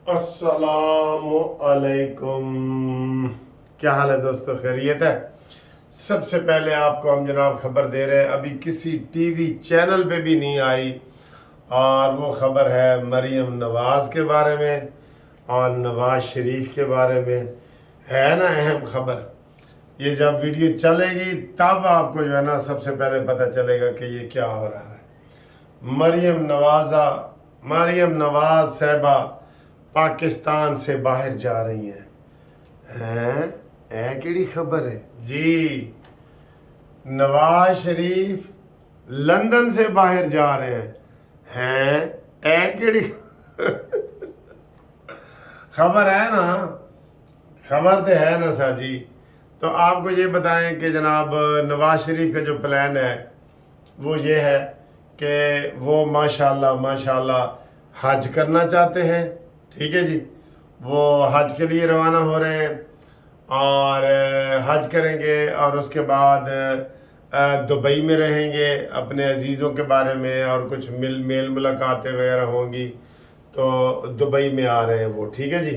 अस्सलामु अलैकुम। क्या हाल है दोस्तों, खैरियत है? सबसे पहले आपको हम जनाब खबर दे रहे हैं, अभी किसी टीवी चैनल पे भी नहीं आई, और वो खबर है मरियम नवाज़ के बारे में और नवाज़ शरीफ के बारे में। है ना अहम खबर। ये जब वीडियो चलेगी तब आपको जो है ना सबसे पहले पता चलेगा कि ये क्या हो रहा है। मरियम नवाज साहिबा पाकिस्तान से बाहर जा रही हैं। केड़ी खबर है जी? नवाज शरीफ लंदन से बाहर जा रहे हैं। केड़ी खबर है ना? खबर तो है ना सर जी। तो आपको ये बताएं कि जनाब नवाज शरीफ का जो प्लान है वो ये है कि वो माशाल्लाह हज करना चाहते हैं। ठीक है जी, वो हज के लिए रवाना हो रहे हैं और हज करेंगे और उसके बाद दुबई में रहेंगे, अपने अजीज़ों के बारे में और कुछ मेल मुलाकातें वगैरह होंगी, तो दुबई में आ रहे हैं वो। ठीक है जी,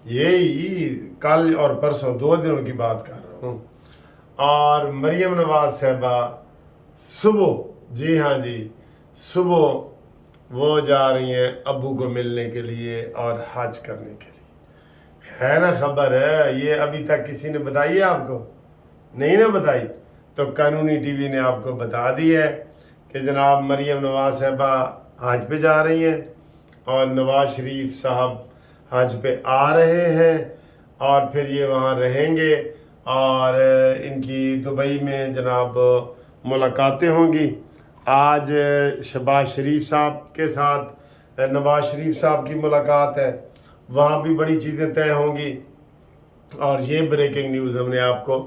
यही कल और परसों 2 दिनों की बात कर रहा हूँ। और मरियम नवाज साहिबा सुबह, जी हाँ जी, सुबह वो जा रही हैं अबू को मिलने के लिए और हज करने के लिए। है ना खबर है? ये अभी तक किसी ने बताई है आपको? नहीं ना बताई, तो कानूनी टीवी ने आपको बता दी है कि जनाब मरियम नवाज साहिबा हज पे जा रही हैं और नवाज शरीफ साहब हज पे आ रहे हैं और फिर ये वहाँ रहेंगे और इनकी दुबई में जनाब मुलाकातें होंगी। आज शहबाज शरीफ साहब के साथ नवाज शरीफ साहब की मुलाकात है, वहाँ भी बड़ी चीज़ें तय होंगी। और ये ब्रेकिंग न्यूज़ हमने आपको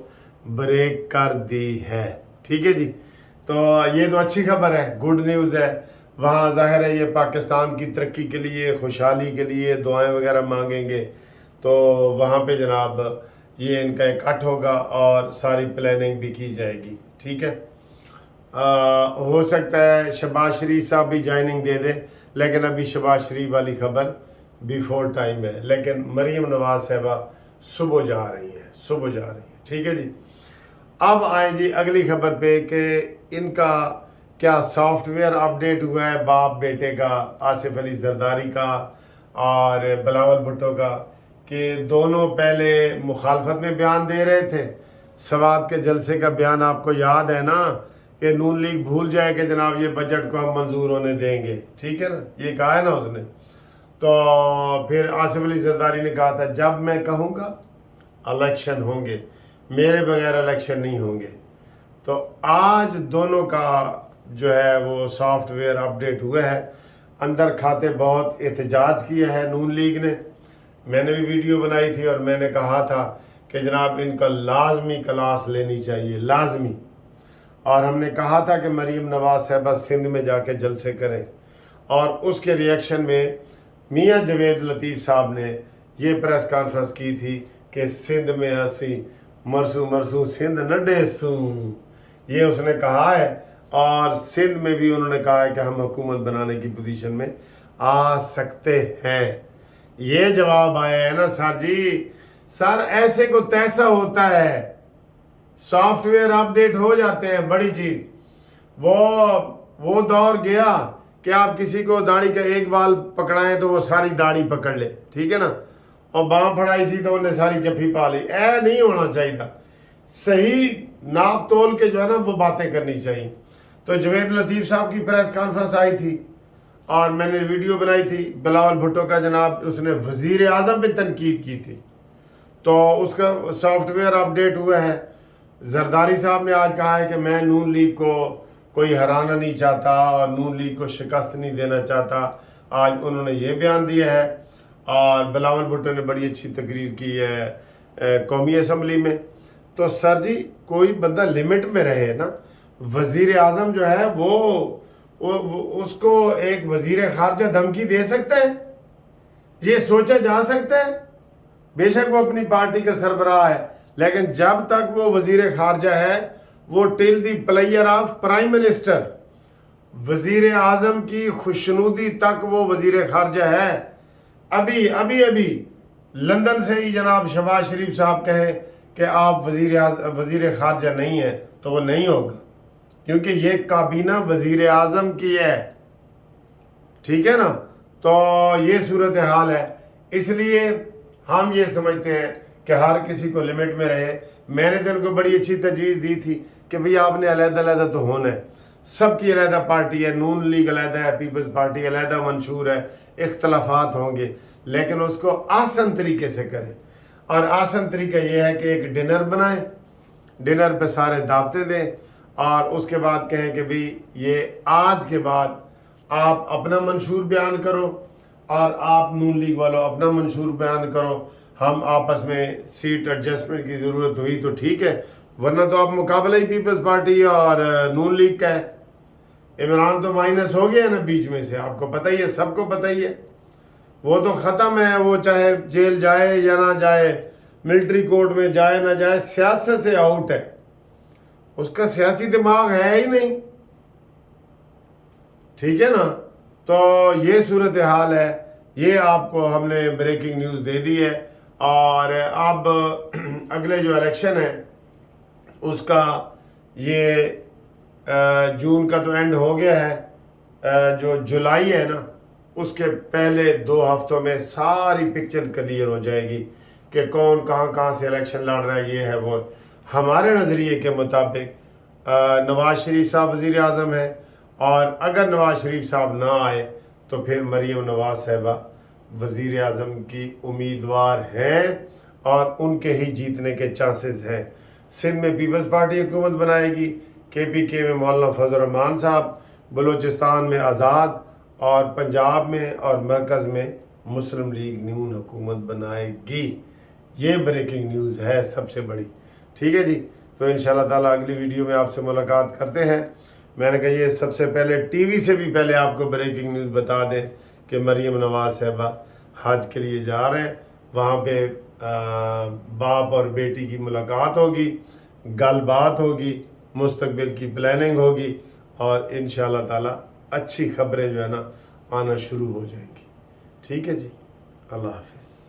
ब्रेक कर दी है। ठीक है जी, तो ये तो अच्छी खबर है, गुड न्यूज़ है। वहाँ ज़ाहिर है ये पाकिस्तान की तरक्की के लिए, खुशहाली के लिए दुआएं वगैरह मांगेंगे, तो वहाँ पे जनाब ये इनका इकट्ठ होगा और सारी प्लानिंग भी की जाएगी। ठीक है, हो सकता है शहबाज शरीफ साहब भी ज्वाइनिंग दे दें, लेकिन अभी शहबाज शरीफ वाली खबर बिफोर टाइम है। लेकिन मरियम नवाज साहिबा सुबह जा रही है, सुबह जा रही है। ठीक है जी, अब आए जी अगली खबर पे कि इनका क्या सॉफ्टवेयर अपडेट हुआ है बाप बेटे का, आसिफ अली जरदारी का और बिलावल भुट्टो का, कि दोनों पहले मुखालफत में बयान दे रहे थे। सवात के जलसे का बयान आपको याद है ना, कि नून लीग भूल जाए कि जनाब ये बजट को हम मंजूर होने देंगे। ठीक है ना, ये कहा है ना उसने। तो फिर आसिफ अली जरदारी ने कहा था जब मैं कहूँगा इलेक्शन होंगे, मेरे बगैर इलेक्शन नहीं होंगे। तो आज दोनों का जो है वो सॉफ्टवेयर अपडेट हुआ है। अंदर खाते बहुत एहतजाज किया है नून लीग ने। मैंने भी वीडियो बनाई थी और मैंने कहा था कि जनाब इनका लाजमी क्लास लेनी चाहिए, लाजमी। और हमने कहा था कि मरीम नवाज साहिबा सिंध में जाके जलसे करें, और उसके रिएक्शन में मियाँ जवेद लतीफ़ साहब ने ये प्रेस कॉन्फ्रेंस की थी कि सिंध में हंसी मरसू मरसू सिंध न डेसू, ये उसने कहा है। और सिंध में भी उन्होंने कहा है कि हम हुकूमत बनाने की पोजीशन में आ सकते हैं। ये जवाब आया है ना सर जी। सर ऐसे को तैसा होता है, सॉफ्टवेयर अपडेट हो जाते हैं, बड़ी चीज़। वो दौर गया कि आप किसी को दाढ़ी का एक बाल पकड़ाएं तो वो सारी दाढ़ी पकड़ ले, ठीक है ना, और बाँ फड़ाई सी तो उन्हें सारी जफ्फी पा ली। ऐ नहीं होना चाहिए था, सही नाप तोल के जो है ना वो बातें करनी चाहिए। तो जवेद लतीफ़ साहब की प्रेस कॉन्फ्रेंस आई थी और मैंने वीडियो बनाई थी, बिलावल भुट्टो का जनाब उसने वज़ीर आज़म पे तनकीद की थी, तो उसका सॉफ्टवेयर अपडेट हुआ है। जरदारी साहब ने आज कहा है कि मैं नून लीग को कोई हराना नहीं चाहता और नून लीग को शिकस्त नहीं देना चाहता। आज उन्होंने ये बयान दिया है। और बिलावल भुट्टो ने बड़ी अच्छी तकरीर की है कौमी असम्बली में। तो सर जी कोई बंदा लिमिट में रहे ना। वज़ीर आज़म जो है वो उसको एक वज़ीर ख़ारजा धमकी दे सकता है, ये सोचा जा सकता है। बेशक वो अपनी पार्टी का सरबराह है, लेकिन जब तक वो वज़ीर ख़ारजा है वो till the player of prime minister, वज़ीर आज़म की खुशनुदी तक वो वज़ीर ख़ारजा है। ابھی لندن سے ہی جناب شہباز شریف صاحب کہیں کہ آپ وزیر خارجہ نہیں ہیں تو وہ نہیں ہوگا، کیونکہ یہ کابینہ وزیر اعظم کی ہے، ٹھیک ہے نا؟ تو یہ صورتحال ہے، اس لیے ہم یہ سمجھتے ہیں کہ ہر کسی کو لمٹ میں رہے۔ میں نے تو ان کو بڑی اچھی تجویز دی تھی کہ بھئی آپ نے علیحدہ علیحدہ تو ہونا ہے، سب کی علیحدہ پارٹی ہے، نون لیگ علیحدہ ہے، پیپلز پارٹی علیحدہ منشور ہے، اختلافات ہوں گے، لیکن اس کو آسان طریقے سے کریں۔ اور آسان طریقہ یہ ہے کہ ایک ڈنر بنائیں، ڈنر پہ سارے دعوتیں دیں، اور اس کے بعد کہیں کہ بھئی یہ آج کے بعد آپ اپنا منشور بیان کرو اور آپ نون لیگ والوں اپنا منشور بیان کرو، ہم آپس میں سیٹ ایڈجسٹمنٹ کی ضرورت ہوئی تو ٹھیک ہے، ورنہ تو آپ مقابلہ ہی پیپلز پارٹی اور نون لیگ کا ہے۔ عمران تو مائنس ہو گیا ہے نا بیچ میں سے، آپ کو پتہ ہی ہے، سب کو پتہ ہی ہے، وہ تو ختم ہے، وہ چاہے جیل جائے یا نہ جائے، ملٹری کورٹ میں جائے نہ جائے، سیاست سے آؤٹ ہے، اس کا سیاسی دماغ ہے ہی نہیں، ٹھیک ہے نا؟ تو یہ صورتحال ہے، یہ آپ کو ہم نے بریکنگ نیوز دے دی ہے۔ اور اب اگلے جو الیکشن ہے اس کا یہ جون کا تو اینڈ ہو گیا ہے، جو جولائی ہے نا اس کے پہلے 2 ہفتوں میں ساری پکچر کلیئر ہو جائے گی کہ کون کہاں سے الیکشن لڑ رہا ہے، یہ ہے وہ۔ ہمارے نظریے کے مطابق نواز شریف صاحب وزیر اعظم ہیں، اور اگر نواز شریف صاحب نہ آئے تو پھر مریم نواز صاحبہ وزیر اعظم کی امیدوار ہیں، اور ان کے ہی جیتنے کے چانسز ہیں۔ سندھ میں پیپلز پارٹی حکومت بنائے گی، KPK میں مولانا فضل الرحمان صاحب، بلوچستان میں آزاد، اور پنجاب میں اور مرکز میں مسلم لیگ نون حکومت بنائے گی۔ یہ بریکنگ نیوز ہے سب سے بڑی، ٹھیک ہے جی؟ تو انشاءاللہ تعالیٰ اگلی ویڈیو میں آپ سے ملاقات کرتے ہیں۔ میں نے کہا یہ سب سے پہلے ٹی وی سے بھی پہلے آپ کو بریکنگ نیوز بتا دیں کہ مریم نواز صاحبہ حج کے لیے جا رہے ہیں، وہاں پہ باپ اور بیٹی کی ملاقات ہوگی، گل بات ہوگی، مستقبل کی پلاننگ ہوگی، اور انشاءاللہ تعالیٰ اچھی خبریں جو ہے نا آنا شروع ہو جائیں گی، ٹھیک ہے جی؟ اللہ حافظ۔